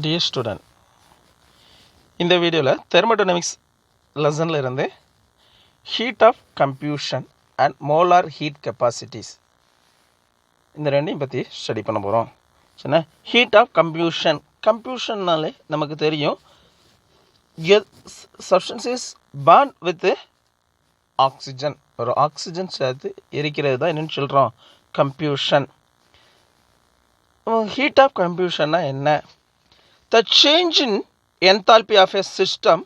Dear student, இந்த வீடியோவில் thermodynamics லெசனில் இருந்து heat of combustion and molar heat capacities இந்த ரெண்டையும் பற்றி ஸ்டடி பண்ண போகிறோம். சரிண்ணா, heat of combustionனாலே நமக்கு தெரியும் substance is burned with oxygen. ஒரு ஆக்சிஜன் சேர்த்து எரிக்கிறது தான் என்னென்னு சொல்கிறோம், கம்ப்யூஷன். heat of combustionனா என்ன? The change in enthalpy of a system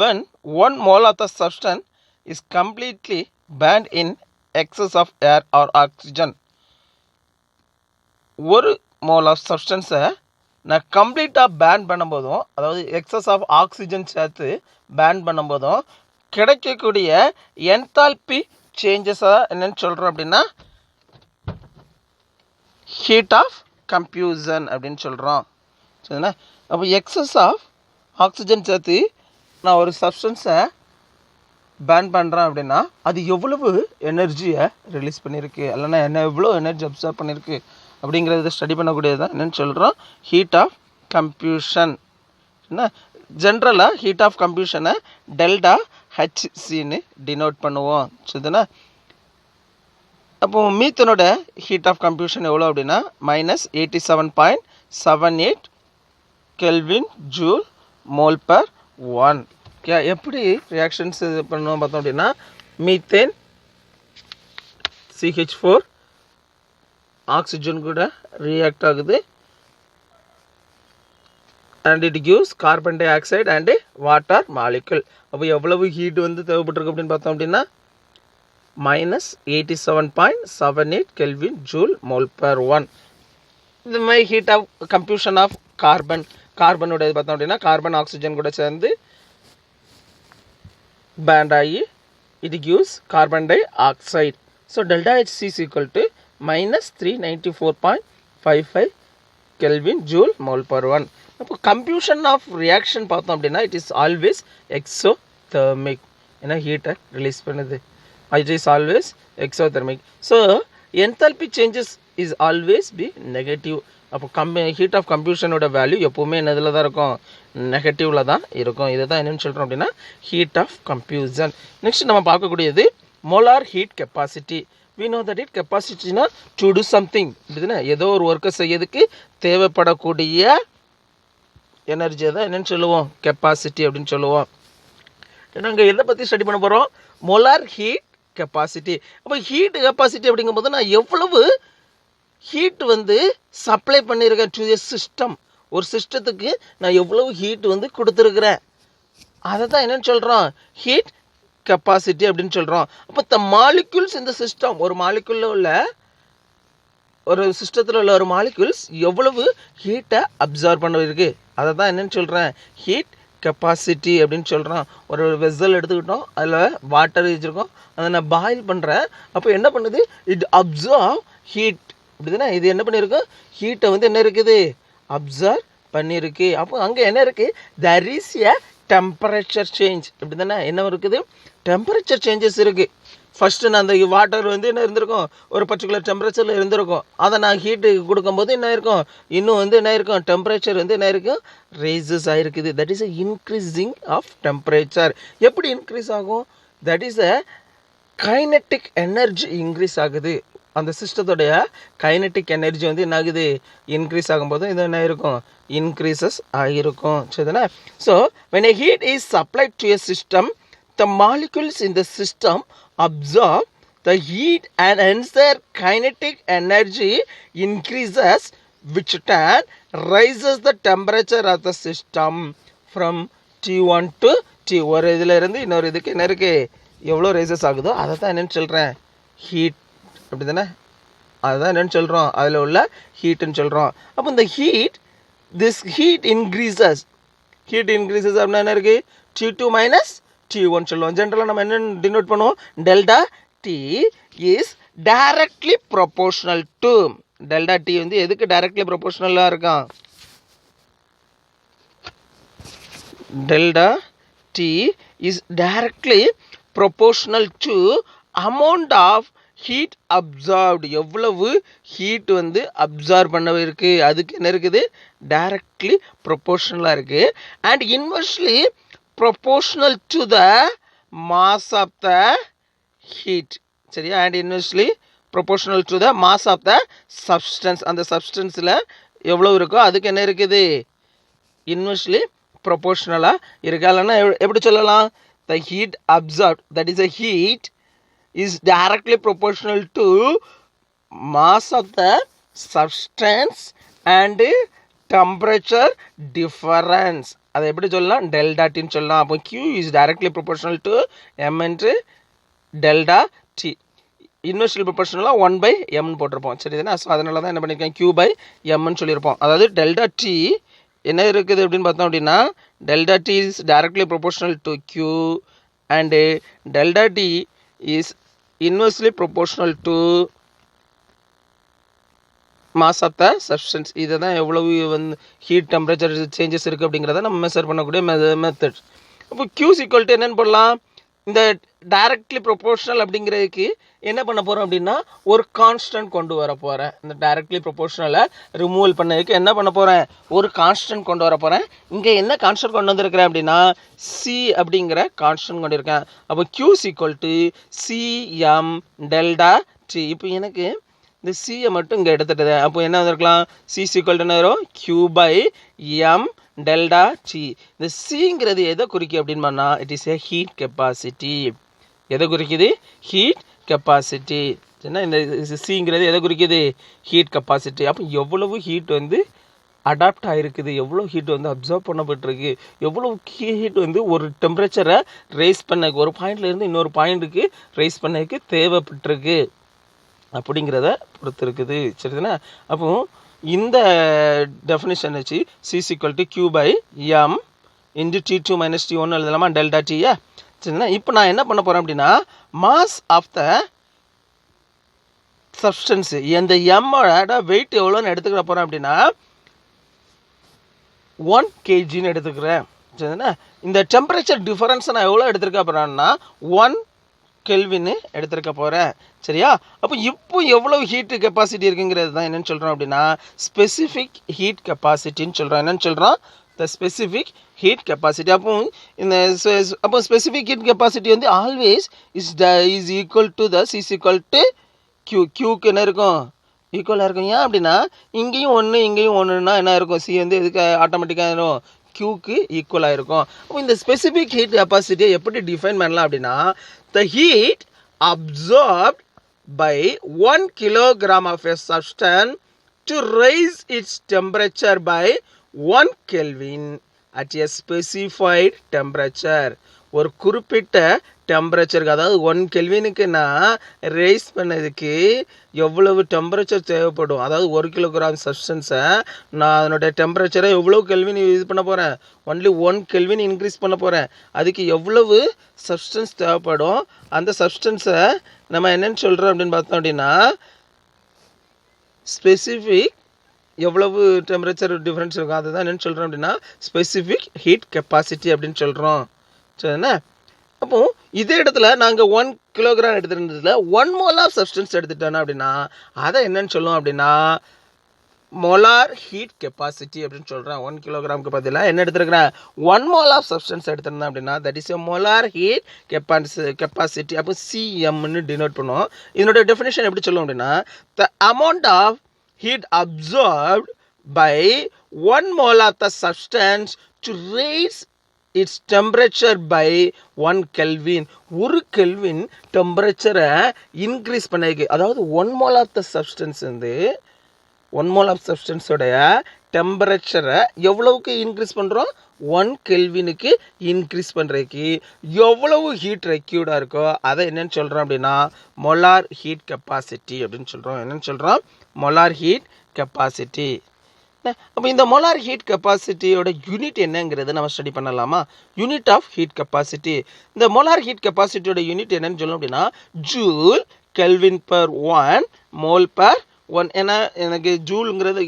when 1 mole of the substance is completely burned in excess of air or oxygen. ஒரு mole of சப்ஸ்டன்ஸை நான் கம்ப்ளீட்டாக pan பண்ணும்போதும், அதாவது எக்ஸஸ் ஆஃப் ஆக்சிஜன் சேர்த்து பேன் பண்ணும்போதும் கிடைக்கக்கூடிய என்தால்பி சேஞ்சஸாக என்னென்னு சொல்கிறோம் அப்படின்னா ஹீட் ஆஃப் கம்ப்யூஷன் அப்படின்னு சொல்கிறோம். சரிங்களா, அப்போ எக்ஸஸ் ஆஃப் ஆக்சிஜன் சேர்த்து நான் ஒரு சப்ஸ்டன்ஸை பேன் பண்ணுறேன் அப்படின்னா அது எவ்வளவு எனர்ஜியை ரிலீஸ் பண்ணியிருக்கு, இல்லைன்னா என்ன எவ்வளோ எனர்ஜி அப்சர்வ் பண்ணியிருக்கு அப்படிங்கிறத ஸ்டடி பண்ணக்கூடியது தான் என்னென்னு சொல்கிறோம், ஹீட் ஆஃப் கம்ப்யூஷன். என்ன ஜென்ரலாக ஹீட் ஆஃப் கம்ப்யூஷனை டெல்டா ஹெச்சின்னு டினோட் பண்ணுவோம். சரிதானே, அப்போ மீத்தனோட ஹீட் ஆஃப் கம்ப்யூஷன் எவ்வளோ அப்படின்னா -87.78 கெல்வின் ஜூல் மோல் பர் 1. எப்படி ரியாக்ஷன்ஸ் இது பண்ணுவோம் பார்த்தோம் அப்படின்னா, மீத்தேன் CH4 ஆக்சிஜன் கூட ரியாக்ட் ஆகுது and it gives carbon di oxide and water molecule. அப்போ எவ்வளவு ஹீட் வந்து தேவைப்பட்டிருக்கு அப்படின்னு பார்த்தோம் அப்படின்னா -87.78 கெல்வின் ஜூல் மோல் பர் 1. இந்த மாதிரி ஹீட் ஆஃப் கம்ப்யூஷன் ஆஃப் கார்பனோட இது பார்த்தோம் அப்படின்னா கார்பன் ஆக்சிஜன் கூட சேர்ந்து பேண்ட் ஆகி it gives carbon di oxide. So delta HC is equal to -394.55 kelvin joule mole per 1. அப்போ கம்ப்யூஷன் ஆஃப் ரியாக்ஷன் பார்த்தோம் அப்படின்னா இட் இஸ் ஆல்வேஸ் எக்ஸோதெர்மிக். ஏன்னா ஹீட்டை ரிலீஸ் பண்ணுது, it is always exothermic. So enthalpy changes is always be negative. அப்போ heat of கம்ப்யூஷனோட value எப்போவுமே என்னதில் தான் இருக்கும், நெகட்டிவில் தான் இருக்கும். இதை தான் என்னென்னு சொல்கிறோம் அப்படின்னா ஹீட் ஆஃப் கம்ப்யூஷன். நெக்ஸ்ட் நம்ம பார்க்கக்கூடியது molar heat capacity. we know that it கெப்பாசிட்டினா to do something, அப்படின்னா ஏதோ ஒரு ஒர்க்கை செய்யறதுக்கு தேவைப்படக்கூடிய எனர்ஜியை தான் என்னென்னு சொல்லுவோம், கெப்பாசிட்டி அப்படின்னு சொல்லுவோம். நாங்கள் எதை பற்றி ஸ்டடி பண்ண போகிறோம், மோலார் ஹீட் கெப்பாசிட்டி. அப்போ ஹீட் கெப்பாசிட்டி அப்படிங்கும்போது நான் எவ்வளவு ஹீட் வந்து சப்ளை பண்ணியிருக்கேன் டு எ சிஸ்டம், ஒரு சிஸ்டத்துக்கு நான் எவ்வளவு ஹீட் வந்து கொடுத்துருக்குறேன், அதை தான் என்னென்னு சொல்கிறோம், ஹீட் கெப்பாசிட்டி அப்படின்னு சொல்கிறோம். அப்போ த மாலிக்யூல்ஸ் இந்த சிஸ்டம், ஒரு மாலிக்யூலில் உள்ள ஒரு சிஸ்டத்தில் உள்ள ஒரு மாலிக்யூல்ஸ் எவ்வளவு ஹீட்டை அப்சர்வ் பண்ணிருக்கு, அதை தான் என்னென்னு சொல்கிறேன், ஹீட் கெப்பாசிட்டி அப்படின்னு சொல்கிறோம். ஒரு வெசல் எடுத்துக்கிட்டோம், அதில் வாட்டர் வச்சுருக்கோம், அதை நான் பாயில் பண்ணுறேன். அப்போ என்ன பண்ணுது, இட் அப்சர்வ் ஹீட். அப்படி தானே, இது என்ன பண்ணியிருக்கு, ஹீட்டை வந்து என்ன இருக்குது, அப்சர்வ் பண்ணியிருக்கு. அப்போ அங்கே என்ன இருக்குது, there is a temperature change. இப்படி தானே என்ன இருக்குது, டெம்பரேச்சர் சேஞ்சஸ் இருக்குது. ஃபஸ்ட்டு நான் அந்த வாட்டர் வந்து என்ன இருந்திருக்கும், ஒரு பர்டிகுலர் டெம்பரேச்சரில் இருந்திருக்கும், அதை நான் ஹீட்டு கொடுக்கும்போது என்ன இருக்கும், இன்னும் வந்து என்ன இருக்கும், டெம்பரேச்சர் வந்து என்ன இருக்கும், ரேசஸ் ஆகிருக்குது. That is a increasing of temperature. எப்படி இன்க்ரீஸ் ஆகும், that is a kinetic energy increase ஆகுது. அந்த சிஸ்டத்தோடைய கைனட்டிக் எனர்ஜி வந்து என்ன ஆகுது, இன்க்ரீஸ் ஆகும்போது இது என்ன இருக்கும், இன்க்ரீசஸ் ஆகிருக்கும். சரிதானே, so when a heat is supplied to a system, the molecules in the system absorb the heat and hence their kinetic energy increases, which then raises the temperature of the system from T1 to T. ஒரு இதில் இருந்து இன்னொரு இதுக்கு என்ன இருக்குது, எவ்வளோ rises ஆகுதோ அதை தான் என்னென்னு சொல்கிறேன், ஹீட். அப்படி தானே, அதுதான் என்னென்னு சொல்கிறோம், அதில் உள்ள ஹீட்டுன்னு சொல்கிறோம். அப்போ இந்த திஸ் ஹீட் இன்க்ரீசஸ் அப்படின்னா என்ன இருக்குது, T2 minus T1 சொல்லுவோம். ஜென்ரலாக நம்ம என்ன டினோட் பண்ணுவோம், delta T is directly proportional to, delta T வந்து எதுக்கு டைரக்ட்லி ப்ரொபோர்ஷனலாக இருக்கான், delta T is directly proportional to amount of heat absorbed எவ்வளவு ஹீட் வந்து அப்சார்ப் பண்ண இருக்கு அதுக்கு என்ன இருக்குது டைரக்ட்லி ப்ரொபோர்ஷனலாக இருக்கு and inversely proportional to the mass of the heat சரியா and inversely proportional to the mass of the substance அந்த சப்ஸ்டன்ஸில் எவ்வளோ இருக்கோ அதுக்கு என்ன இருக்குது இன்வெர்ஸ்லி ப்ரொபோர்ஷனலாக இருக்கு இல்லைன்னா எப்படி சொல்லலாம் the heat absorbed that is a heat is directly proportional to mass of the substance and temperature difference அதை எப்படி சொல்லலாம் டெல்டா டின்னு சொல்லலாம் அப்போ Q is directly proportional to M into delta T inversely ப்ரொபோர்ஷனலாக 1/m போட்டிருப்போம் சரிதானே ஸோ அதனால தான் என்ன பண்ணியிருக்கேன் Q/mன்னு சொல்லியிருப்போம் அதாவது டெல்டா T என்ன இருக்குது அப்படின்னு பார்த்தோம் அப்படின்னா delta T is directly proportional to Q and delta T is inversely proportional to mass of the substance இதை தான் எவ்வளவு வந்து ஹீட் டெம்பரேச்சர் சேஞ்சஸ் இருக்குது அப்படிங்கிறத நம்ம மெஷர் பண்ணக்கூடிய மெத்தட் அப்போ Q equal to என்னன்னு போடலாம் இந்த டைரக்ட்லி ப்ரொபோர்ஷனல் அப்படிங்கிறதுக்கு என்ன பண்ண போகிறோம் அப்படின்னா ஒரு கான்ஸ்டன்ட் கொண்டு வர போகிறேன் இந்த டைரக்ட்லி ப்ரொபோர்ஷனலை ரிமூவல் பண்ணதுக்கு என்ன பண்ண போகிறேன் ஒரு கான்ஸ்டன்ட் கொண்டு வர போகிறேன் இங்கே என்ன கான்ஸ்டன்ட் கொண்டு வந்திருக்கிறேன் அப்படின்னா சி அப்படிங்கிற கான்ஸ்டன்ட் கொண்டு இருக்கேன் அப்போ Q equal to CM delta T இப்போ எனக்கு இந்த சியை மட்டும் இங்கே எடுத்துட்டது அப்போ என்ன வந்திருக்கலாம் C equal to என்ன வரும் Q/m delta T இந்த சிங்கிறது எதை குறிக்கும் அப்படின்னு பண்ணால் it is a heat capacity எதை குறிக்குது ஹீட் கெப்பாசிட்டி சரினா இந்த சிங்கிறது எதை குறிக்குது ஹீட் கெப்பாசிட்டி அப்போ எவ்வளவு ஹீட் வந்து அடாப்ட் ஆகிருக்குது எவ்வளோ ஹீட் வந்து அப்சர்வ் பண்ணப்பட்டிருக்கு எவ்வளோ ஹீட் வந்து ஒரு டெம்பரேச்சரை ரைஸ் பண்ண ஒரு பாயிண்ட்லேருந்து இன்னொரு பாயிண்ட்டுக்கு ரைஸ் பண்ணதுக்கு தேவைப்பட்டிருக்கு அப்படிங்கிறத பொறுத்து இருக்குது சரிதானே அப்போ இந்த டெஃபினிஷன் வச்சு C equal to Q/m into T2 minus T1 எழுதலாமா டெல்டா Tயா சரிங்களா இப்போ நான் என்ன பண்ண போகிறேன் அப்படின்னா மாஸ் ஆஃப் த சப்ஸ்டன்ஸ் இந்த எம்மோட வெயிட் எவ்வளோன்னு எடுத்துக்கிற போகிறேன் அப்படின்னா 1 kgன்னு எடுத்துக்கிறேன் சரிங்களா இந்த டெம்பரேச்சர் டிஃபரன்ஸ் நான் எவ்வளோ எடுத்துருக்க போகிறேன்னா 1 கெல்வின்னு எடுத்துருக்க போகிறேன் சரியா அப்போ இப்போ எவ்வளோ ஹீட் கெப்பாசிட்டி இருக்குங்கிறது தான் என்னென்னு சொல்கிறோம் அப்படின்னா ஸ்பெசிஃபிக் ஹீட் கெப்பாசிட்டின்னு சொல்கிறோம் என்னென்னு சொல்கிறோம் த ஸ்பெசிஃபிக் ஹீட் கெப்பாசிட்டி அப்போ ஸ்பெசிஃபிக் ஹீட் கெப்பாசிட்டி வந்து always is equal to the C equal to Qக்கு என்ன இருக்கும் ஈக்குவலாக இருக்கும் ஏன் அப்படின்னா இங்கேயும் ஒன்று இங்கேயும் ஒன்றுனா என்ன இருக்கும் C வந்து எதுக்கு ஆட்டோமேட்டிக்காக இருக்கும் Qக்கு ஈக்குவலாக இருக்கும் அப்போ இந்த ஸ்பெசிஃபிக் ஹீட் கெப்பாசிட்டியை எப்படி டிஃபைன் பண்ணலாம் அப்படின்னா the heat absorbed by 1 kilogram of a substance to raise its temperature by 1 Kelvin at a specified temperature ஒரு குறிப்பிட்ட டெம்பரேச்சருக்கு அதாவது 1 கெல்வினுக்கு நான் ரைஸ் பண்ணதுக்கு எவ்வளவு டெம்பரேச்சர் தேவைப்படும் அதாவது 1 கிலோகிராம் சப்ஸ்டன்ஸை நான் அதனுடைய டெம்பரேச்சரை எவ்வளோ கெல்வின் இது பண்ண போகிறேன் ஒன்லி 1 கெல்வின் இன்க்ரீஸ் பண்ண போகிறேன் அதுக்கு எவ்வளவு சப்ஸ்டன்ஸ் தேவைப்படும் அந்த சப்ஸ்டன்ஸை நம்ம என்னென்னு சொல்கிறோம் அப்படின்னு பார்த்தோம் அப்படின்னா ஸ்பெசிஃபிக் எவ்வளவு டெம்பரேச்சர் டிஃப்ரென்ஸ் இருக்கும் அதுதான் என்னென்னு சொல்கிறோம் அப்படின்னா ஸ்பெசிஃபிக் ஹீட் கெப்பாசிட்டி அப்படின்னு சொல்கிறோம் சரிண்ணா அப்போ இதே இடத்துல நாங்கள் 1 கிலோகிராம் எடுத்துருந்ததுல 1 மோல் ஆஃப் சப்ஸ்டன்ஸ் எடுத்துட்டோன்னா அப்படின்னா அதை என்னன்னு சொல்லுவோம் அப்படின்னா மோலார் ஹீட் கெப்பாசிட்டி அப்படின்னு சொல்கிறேன் 1 கிலோகிராமுக்கு பதிலாக என்ன எடுத்துருக்கிறேன் 1 மோல் ஆஃப் சப்ஸ்டன்ஸ் எடுத்திருந்தேன் அப்படின்னா that is a molar heat capacity அப்போ CMன்னு டினோட் பண்ணுவோம் இதனுடைய டெஃபினேஷன் எப்படி சொல்லுவோம் அப்படின்னா the amount of heat absorbed by 1 mole of the substance to raise its temperature by 1 Kelvin ஒரு கெல்வின் டெம்பரேச்சரை இன்க்ரீஸ் பண்ணிருக்கு அதாவது 1 mole of the substance வந்து 1 mole of substance உடைய டெம்பரேச்சரை எவ்வளவுக்கு இன்க்ரீஸ் பண்ணுறோம் 1 கெல்வினுக்கு இன்க்ரீஸ் பண்ணுறதுக்கு எவ்வளவு ஹீட் ரெக்யூர்டாக இருக்கோ அதை என்னென்னு சொல்கிறோம் அப்படின்னா மொலார் ஹீட் கெப்பாசிட்டி அப்படின்னு சொல்கிறோம் என்னென்னு சொல்கிறோம் மொலார் ஹீட் கெப்பாசிட்டி அப்போ இந்த மொலார் ஹீட் கெப்பாசிட்டியோட யூனிட் என்னங்கிறத நம்ம ஸ்டடி பண்ணலாமா யூனிட் ஆஃப் ஹீட் கெப்பாசிட்டி இந்த மொலார் ஹீட் கெப்பாசிட்டியோட யூனிட் என்னன்னு சொல்லணும் அப்படின்னா joule kelvin per 1 mole per 1 ஏன்னா எனக்கு ஜூலுங்கிறது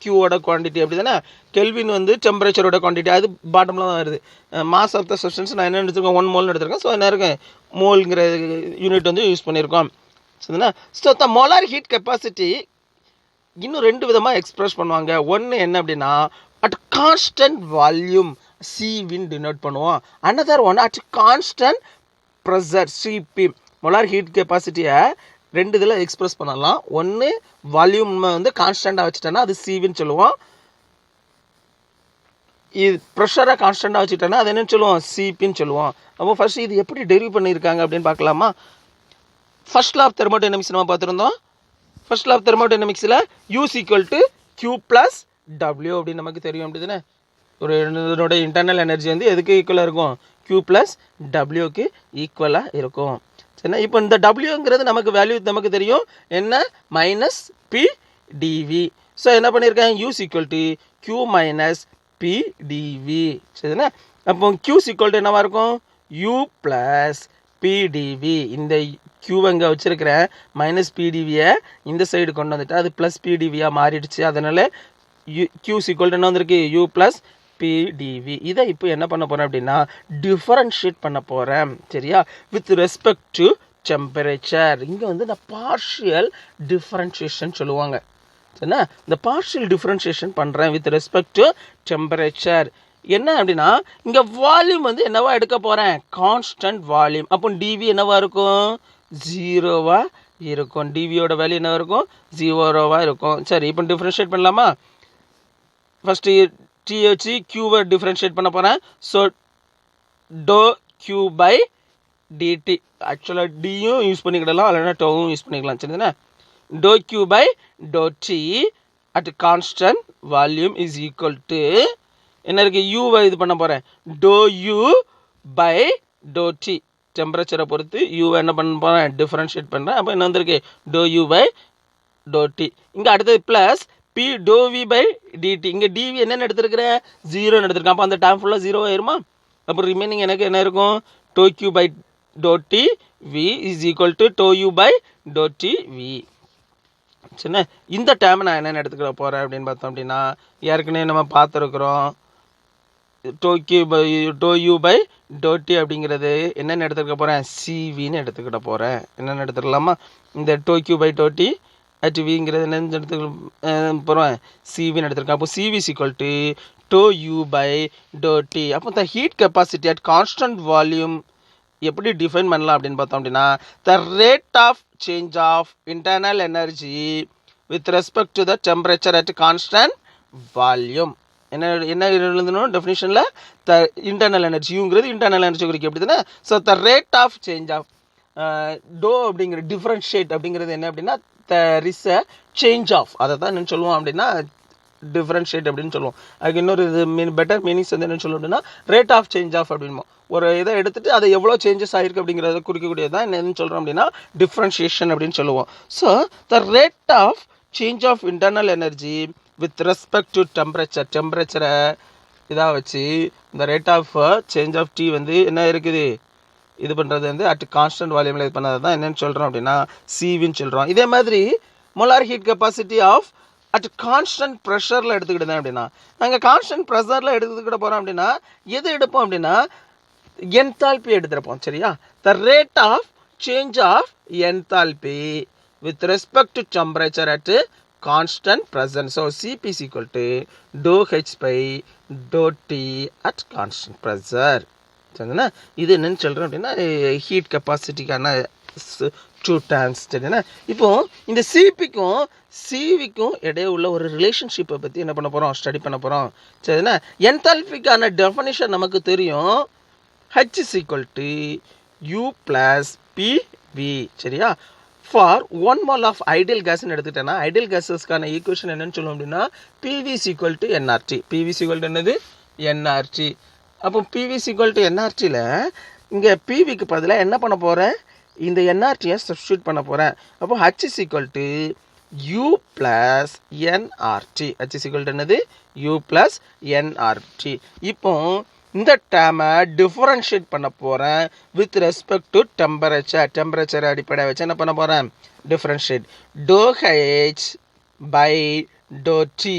கியூவோட குவான்டிட்டி அப்படி தானே கெல்வின் வந்து டெம்பரேச்சரோட குவான்டிட்டி அது பாட்டமில் தான் வருது மாஸ் ஆஃப் த சப்ஸ்டன்ஸ் நான் என்ன எடுத்துருக்கேன் 1 மோல்னு எடுத்துருக்கேன் ஸோ என்ன இருக்கேன் மோல்ங்கிற யூனிட் வந்து யூஸ் பண்ணியிருக்கோம் சரிங்களா? So the molar heat capacity இன்னும் ரெண்டு விதமாக எக்ஸ்பிரஸ் பண்ணுவாங்க. ஒன்று என்ன அப்படின்னா அட் கான்ஸ்டன்ட் வால்யூம் சிவின் டினோட் பண்ணுவோம். Another one at constant pressure CP. Molar heat கெப்பாசிட்டியை ரெண்டு இதில் எக்ஸ்பிரஸ் பண்ணலாம். ஒன்று வால்யூம் வந்து கான்ஸ்டண்ட்டாக வச்சுட்டோன்னா அது சிவின்னு சொல்லுவோம். இது ப்ரெஷரை கான்ஸ்டண்ட்டாக வச்சுட்டோன்னா அது என்னன்னு சொல்லுவோம், சிபின்னு சொல்லுவோம். அப்போ ஃபர்ஸ்ட் இது எப்படி டெரிவ் பண்ணியிருக்காங்க அப்படின்னு பார்க்கலாமா? ஃபர்ஸ்ட் லா ஆஃப் தெர்மோடைனமிக்ஸ் நம்ம பார்த்துருந்தோம். ஃபர்ஸ்ட் லா ஆஃப் தெர்மோடைனமிக்ஸில் U = Q + W அப்படின்னு நமக்கு தெரியும். அப்படி தானே? ஒரு இதனோட இன்டர்னல் எனர்ஜி வந்து எதுக்கு ஈக்குவலாக இருக்கும்? Q + Wக்கு ஈக்குவலாக இருக்கும். சரிண்ணா? இப்போ இந்த Wங்கிறது நமக்கு வேல்யூ நமக்கு தெரியும் என்ன, -PdV. ஸோ என்ன பண்ணியிருக்கேன், U = Q - PdV. சரிண்ணா? அப்போ Q = என்னவா இருக்கும், U + PdV. இந்த Qவங்க வச்சிருக்கிறேன் -PdVயை இந்த சைடு கொண்டு வந்துட்டு அது +PdVயாக மாறிடுச்சு. அதனால Q = என்ன வந்திருக்கு, U + PdV. இதை இப்போ என்ன பண்ண போகிறேன் அப்படின்னா டிஃபரன்ஷியேட் பண்ண போகிறேன். சரியா? With respect to temperature. இங்கே வந்து இந்த பார்ஷியல் டிஃபரன்ஷியேஷன் சொல்லுவாங்க. சரிண்ணா? இந்த பார்ஷியல் டிஃபரன்ஷியேஷன் பண்ணுறேன் வித் ரெஸ்பெக்ட் டு டெம்பரேச்சர். என்ன அப்படின்னா இங்கே வால்யூம் வந்து என்னவா எடுக்க போகிறேன், கான்ஸ்டன்ட் வால்யூம். அப்போ டிவி என்னவா இருக்கும், 0வா இருக்கும். டிவியோட வேல்யூ என்ன இருக்கும், 0வா இருக்கும். சரி, இப்போ டிஃபரன்ஷியேட் பண்ணலாமா? ஃபஸ்ட்டு டி வச்சு கியூவை டிஃபரன்ஷியேட் பண்ண போகிறேன். So doh Q by DT. ஆக்சுவலாக டியும் யூஸ் பண்ணிக்கிடலாம், இல்லைன்னா டோவும் யூஸ் பண்ணிக்கலாம். சரிதானே? Doh Q by to T at constant volume is equal to என்ன இருக்குது, யூவை இது பண்ண போகிறேன், doh U by to T. டெம்பரேச்சரை பொறுத்து யூவை என்ன பண்ண போகிறேன், டிஃபரன்ஷியேட் பண்ணுறேன். அப்போ என்ன வந்திருக்கு, do U by to T. இங்கே அடுத்தது plus P do V by DT. இங்கே டிவி என்னென்னு எடுத்துருக்கிறேன், 0ன்னு எடுத்துருக்கேன். அப்போ அந்த டைம் ஃபுல்லாக 0 ஆயிருமா? அப்போ ரிமைனிங் எனக்கு என்ன இருக்கும், do Q by to T V is equal to to U by to T V. சரிண்ணா? இந்த டைம் நான் என்னென்னு எடுத்துக்கிற போகிறேன் அப்படின்னு பார்த்தோம் அப்படின்னா ஏற்கனவே நம்ம பார்த்துருக்குறோம். Do U by to T அப்படிங்கிறது என்னென்னு எடுத்துக்க போகிறேன், சிவின்னு எடுத்துக்கிட்ட போகிறேன். என்னென்னு எடுத்துக்கலாமா? இந்த doh Q by to T at விங்கிறது என்னென்னு எடுத்துக்க போகிறேன், சிவின்னு எடுத்துருக்கேன். அப்போ CV equal to to U by to T. அப்போ the heat capacity at constant volume எப்படி டிஃபைன் பண்ணலாம் அப்படின்னு பார்த்தோம் அப்படின்னா the rate of change of internal energy with respect to the temperature at constant volume. என்ன எழுதணும் டெஃபினிஷனில், த இன்டர்னல் எனர்ஜி, யூங்கிறது இன்டர்னல் எனர்ஜி குறிக்கும். எப்படி தானே? So the rate of change of to அப்படிங்கிற டிஃப்ரென்ஷியேட் அப்படிங்கிறது என்ன அப்படின்னா there is a change of, அதை தான் என்ன சொல்லுவோம் அப்படின்னா டிஃப்ரென்ஷியேட் அப்படின்னு சொல்லுவோம். அதுக்கு இன்னொரு இது பெட்டர் மீனிங்ஸ் வந்து என்ன சொல்லுவோம் அப்படின்னா ரேட் ஆஃப் சேஞ்ச் ஆஃப் அப்படின்போம். ஒரு இதை எடுத்துட்டு அதை எவ்வளோ சேஞ்சஸ் ஆகிருக்கு அப்படிங்கிறத குறிக்கக்கூடியது தான் என்னன்னு சொல்கிறோம் அப்படின்னா டிஃப்ரென்ஷியேஷன் அப்படின்னு சொல்லுவோம். So the rate of change of internal energy with respect to டெம்பரேச்சரை இதாக வச்சு இந்த rate of change of T வந்து என்ன இருக்குது, இது பண்ணுறது வந்து அட் கான்ஸ்டன்ட் வால்யூமில் இது பண்ணது தான் என்னென்னு சொல்கிறோம் அப்படின்னா சிவின்னு சொல்கிறோம். இதே மாதிரி molar heat capacity of at constant ப்ரெஷரில் எடுத்துக்கிட்டேன் அப்படின்னா நாங்கள் கான்ஸ்டன்ட் ப்ரெஷரில் எடுத்துக்கிட்ட போகிறோம் அப்படின்னா எது எடுப்போம் அப்படின்னா என்தால்பி எடுத்துருப்போம். சரியா? The rate of change of enthalpy with respect to temperature at constant pressure. So CP is equal to do H by to T at constant pressure. சரிண்ணா? இது என்னன்னு சொல்கிறேன் அப்படின்னா ஹீட் கெப்பாசிட்டிக்கான டூ டேர்ம்ஸ். சரிண்ணா? இப்போ இந்த சிபிக்கும் சிவிக்கும் இடையே உள்ள ஒரு ரிலேஷன்ஷிப்பை பற்றி என்ன பண்ண போகிறோம், ஸ்டடி பண்ண போகிறோம். சரிண்ணா? என்தால்பிக்கான டெஃபினிஷன் நமக்கு தெரியும், H is equal to U plus PV. சரியா? ஃபார் 1 mole ஆஃப் ஐடியல் கேஸ்ன்னு எடுத்துக்கிட்டேன்னா ஐடியல் கேஸஸ்க்கான ஈக்குவேஷன் என்னன்னு சொல்லுவோம் அப்படின்னா PV is equal to nRT. PV is equal to என்னது, nRT. அப்போ PV is equal to nRTயில் இங்கே PVக்கு பதிலாக என்ன பண்ண போகிறேன், இந்த nRTயை சப்ஸ்டியூட் பண்ண போகிறேன். அப்போ H is equal to U plus nRT. H is equal to என்னது, U plus nRT. இப்போ இந்த டேமை டிஃபரன்ஷியேட் பண்ண போகிறேன் வித் ரெஸ்பெக்ட் டு டெம்பரேச்சர் அடிப்படையை வச்சு என்ன பண்ண போகிறேன், differentiate. Do H by to T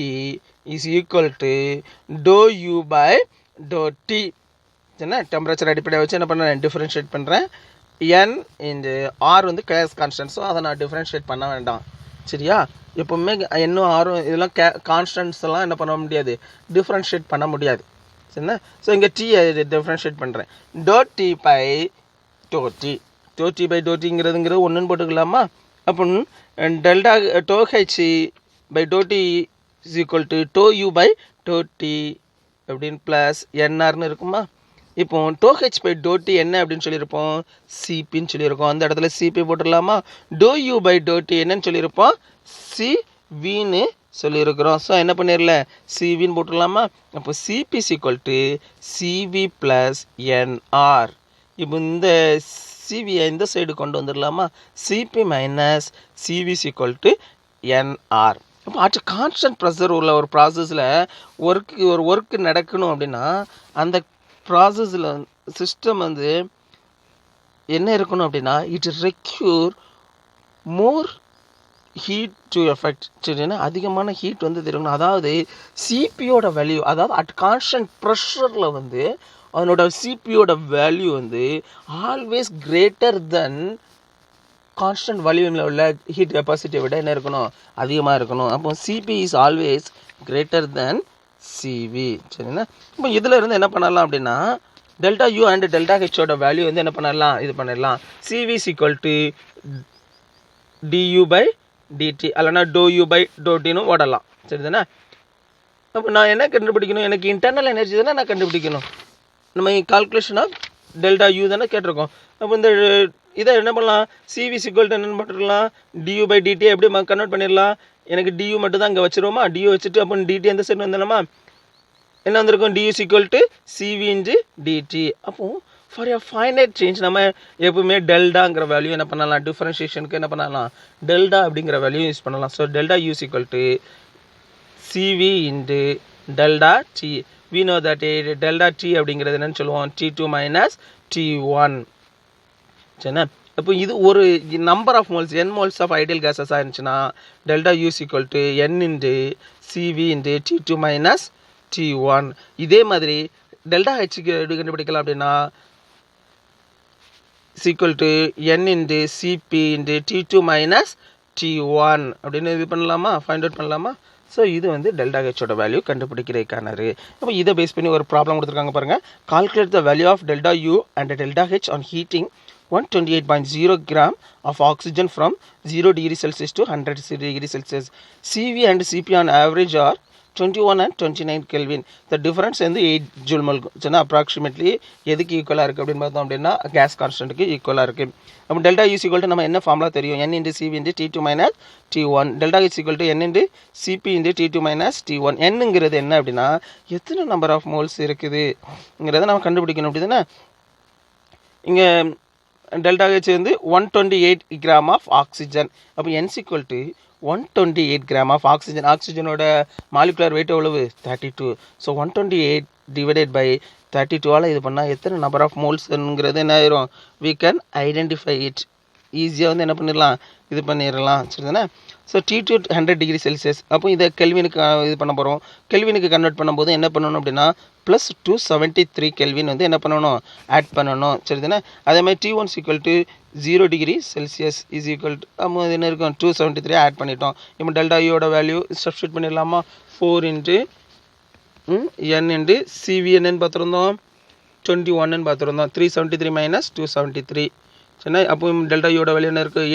is equal to to U by to T. என்ன டெம்பரேச்சர் அடிப்படையை வச்சு என்ன பண்ணுறேன், டிஃபரன்ஷியேட் பண்ணுறேன். n இன்டு ஆர் வந்து கேஸ் கான்ஸ்டன்ட். ஸோ அதை நான் டிஃப்ரென்ஷியேட் பண்ண வேண்டாம். சரியா? எப்போவுமே இன்னும் ஆரும் இதெல்லாம் கான்ஸ்டன்ட்ஸ் எல்லாம் என்ன பண்ண முடியாது, டிஃப்ரென்ஷியேட் பண்ண முடியாது. சரிண்ணா? ஸோ இங்கே டி டிஃப்ரென்ஷியேட் பண்ணுறேன். Dot T by dot T, dot T by டோட்டிங்கிறதுங்கிறது ஒன்றுன்னு போட்டுக்கலாமா? அப்போ delta doh H by dot T is equal to to U by dot T அப்படின்னு ப்ளஸ் என்ஆர்னு இருக்குமா? இப்போ டோ ஹெச் பை டோட்டி என்ன அப்படின்னு சொல்லியிருப்போம், சிபின்னு சொல்லியிருக்கோம். அந்த இடத்துல சிபி போட்டுடலாமா? டோ யூ பை டோட்டி என்னன்னு சொல்லியிருப்போம், சிவின்னு சொல்லியிருக்கிறோம். ஸோ என்ன பண்ணிடல, சிவின்னு போட்டுடலாமா? அப்போ CP is equal to CV plus NR. இப்போ இந்த சிவியை இந்த சைடு கொண்டு வந்துடலாமா? CP minus CV is equal to NR. இப்போ அட் கான்ஸ்டன்ட் ப்ரெஷர் உள்ள ஒரு ப்ராசஸில் ஒரு ஒர்க்கு நடக்கணும் அப்படின்னா அந்த ப்ராசஸில் சிஸ்டம் வந்து என்ன இருக்கணும் அப்படின்னா, it require more heat to effect. சரின்னா அதிகமான ஹீட் வந்து இருக்கணும். அதாவது சிபியோட வேல்யூ, அதாவது அட் கான்ஸ்டன்ட் ப்ரெஷரில் வந்து அதனோட சிபியோட வேல்யூ வந்து ஆல்வேஸ் கிரேட்டர் தென் கான்ஸ்டன்ட் வால்யூமில் உள்ள ஹீட் கெப்பாசிட்டியை விட என்ன இருக்கணும், அதிகமாக இருக்கணும். அப்போ CP is always greater than CV. சரிண்ணா? இப்போ இதில் இருந்து என்ன பண்ணலாம் அப்படின்னா, டெல்டா யூ அண்ட் டெல்டா ஹெச்சோட வேல்யூ வந்து என்ன பண்ணலாம், இது பண்ணிடலாம். CV is equal to due by dT அல்லனா டோ யூ பை டோட்டின்னு ஓடலாம். சரிதானே? அப்போ நான் என்ன கண்டுபிடிக்கணும், எனக்கு இன்டர்னல் எனர்ஜி தானே நான் கண்டுபிடிக்கணும். நம்ம கால்குலேஷன் ஆஃப் டெல்டா யூ தானே கேட்டிருக்கோம். அப்போ இந்த இதை என்ன பண்ணலாம், சிவி சிக்வல் என்னென்னு போட்டுருக்கலாம், டியூ பை டிடி எப்படி கன்வெர்ட் பண்ணிடலாம். எனக்கு டியூ மட்டும் தான் இங்கே வச்சுருவோமா, டியூ வச்சுட்டு அப்போ டிடி அந்த சைடு வந்தோமா, என்ன வந்திருக்கும், dU equal to CV into dT. அப்போ ஃபார் எ ஃபைனைட் சேஞ்ச் நம்ம எப்பவுமே டெல்டாங்கிற வேல்யூ என்ன பண்ணலாம், டிஃபரன்ஷியேஷனுக்கு என்ன பண்ணலாம், டெல்டா அப்படிங்கிற வேல்யூ யூஸ் பண்ணலாம். So delta U equal to CV into delta T. we know that delta t அப்படிங்கிறது என்னன்னு சொல்லுவோம், t2 minus t1. சரிண்ணா? இப்போ இது ஒரு number of moles, n moles of ideal கேஸஸாக இருந்துச்சுன்னா delta U equal to n into CV into t2 minus t1. இதே மாதிரி டெல்டா ஹெச்சுக்கு எப்படி கண்டுபிடிக்கலாம் அப்படின்னா equal to n into CP into t2 minus t1 அப்படின்னு இது பண்ணலாமா, ஃபைண்ட் அவுட் பண்ணலாமா. ஸோ இது வந்து டெல்டா ஹெச்சோட வேல்யூ கண்டுபிடிக்கிறதுக்கானது. அப்போ இதை பேஸ் பண்ணி ஒரு ப்ராப்ளம் கொடுத்துருக்காங்க பாருங்கள். Calculate the value of delta U and delta H on heating 128.0 gram of oxygen from 0 degree Celsius to 100 degree Celsius. CV and CP on average are 21 and 29 Kelvin. The difference வந்து 8 joule mole. சரினா approximately எதுக்கு ஈக்குவலாக இருக்குது அப்படின்னு பார்த்தோம் அப்படின்னா case கான்ஸ்டன்ட்டுக்கு ஈக்குவலாக இருக்குது. அப்போ டெல்டா யூ ஈக்குவல் டு நம்ம என்ன ஃபார்முலா தெரியும், n into CV into t2 minus t1. Delta H equal to n into CP into t2 minus t1. என்னங்கிறது என்ன அப்படின்னா எத்தனை நம்பர் ஆஃப் மோல்ஸ் இருக்குதுங்கிறத நம்ம கண்டுபிடிக்கணும். அப்படி தானே? இங்கே டெல்டா ஹெச் வந்து 128 கிராம் ஆஃப் ஆக்சிஜன். அப்போ n equal to 128 gram of oxygen. ஆக்சிஜனோட மாலிகுலர் வெயிட் எவ்வளவு, 32. ஸோ 128 டிவைடட் பை 32ஆல் இது பண்ணால் எத்தனை நம்பர் ஆஃப் மோல்ஸ்ங்கிறது என்ன ஆயிரும், we can identify it. ஈஸியாக வந்து என்ன பண்ணிடலாம், இது பண்ணிடலாம். சரிதானே? So T2 100 degree Celsius. அப்போ இதை கெல்வினுக்கு இது பண்ண போகிறோம். கெல்வினுக்கு கன்வெர்ட் பண்ணும்போது என்ன பண்ணணும் அப்படின்னா ப்ளஸ் 273 கெல்வின் வந்து என்ன பண்ணணும், ஆட் பண்ணணும். சரிதானே? அதே மாதிரி T1 equal to 0 degree Celsius is equal to நம்ம என்ன இருக்கும் 273 ஆட் பண்ணிட்டோம். இப்போ டெல்டா யூவோட வேல்யூ சப்ஸ்டியூட் பண்ணிடலாமா, 4 இன்ட்டு n இன்ட்டு சிவி என்னன்னு பார்த்துருந்தோம் 21ன்னு பார்த்துருந்தோம். 373 மைனஸ் 273. சரிண்ணா? அப்போ டெல்டா யூவோட வேல்யூ என்ன இருக்குது,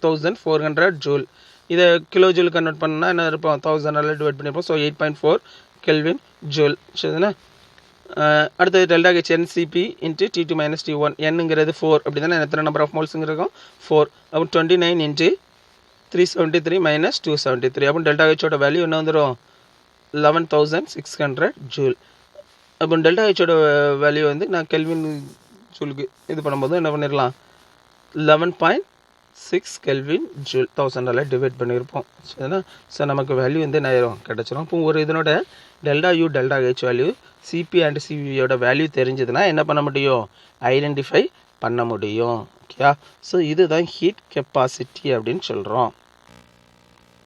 8400 ஜூல். இதை கிலோ ஜூல் கன்வெர்ட் பண்ணால் என்ன இருப்போம், 1000 டிவைட் பண்ணியிருப்போம். So 8.4 kelvin joule. சரிதானே? அடுத்தது delta H NCP into T2 minus T1. என்னங்கிறது 4 அப்படி தானே, எத்தனை நம்பர் ஆஃப் மோல்ஸுங்க இருக்கும் 4. அப்போ 29 இன்ட்டு 373 மைனஸ் 273. அப்போ டெல்டா ஹெச்சோட வேல்யூ என்ன வந்துடும், 11600 ஜூல். அப்போ டெல்டா ஹெச்சோட வேல்யூ வந்து நான் கெல்வின் ஜூலுக்கு இது பண்ணும்போது என்ன பண்ணிடலாம், 11.6 கெல்வின் ஜூல் 1000 டிவைட் பண்ணியிருப்போம். சரிங்களா? ஸோ நமக்கு வேல்யூ வந்து என்ன ஆயிரும், கிடச்சிரும். இப்போ ஒரு இதனோட delta U delta H value CP and சிவியோட வேல்யூ தெரிஞ்சதுன்னா என்ன பண்ண முடியும், ஐடென்டிஃபை பண்ண முடியும். ஓகே, ஸோ இதுதான் ஹீட் கெப்பாசிட்டி அப்படின்னு சொல்கிறோம்.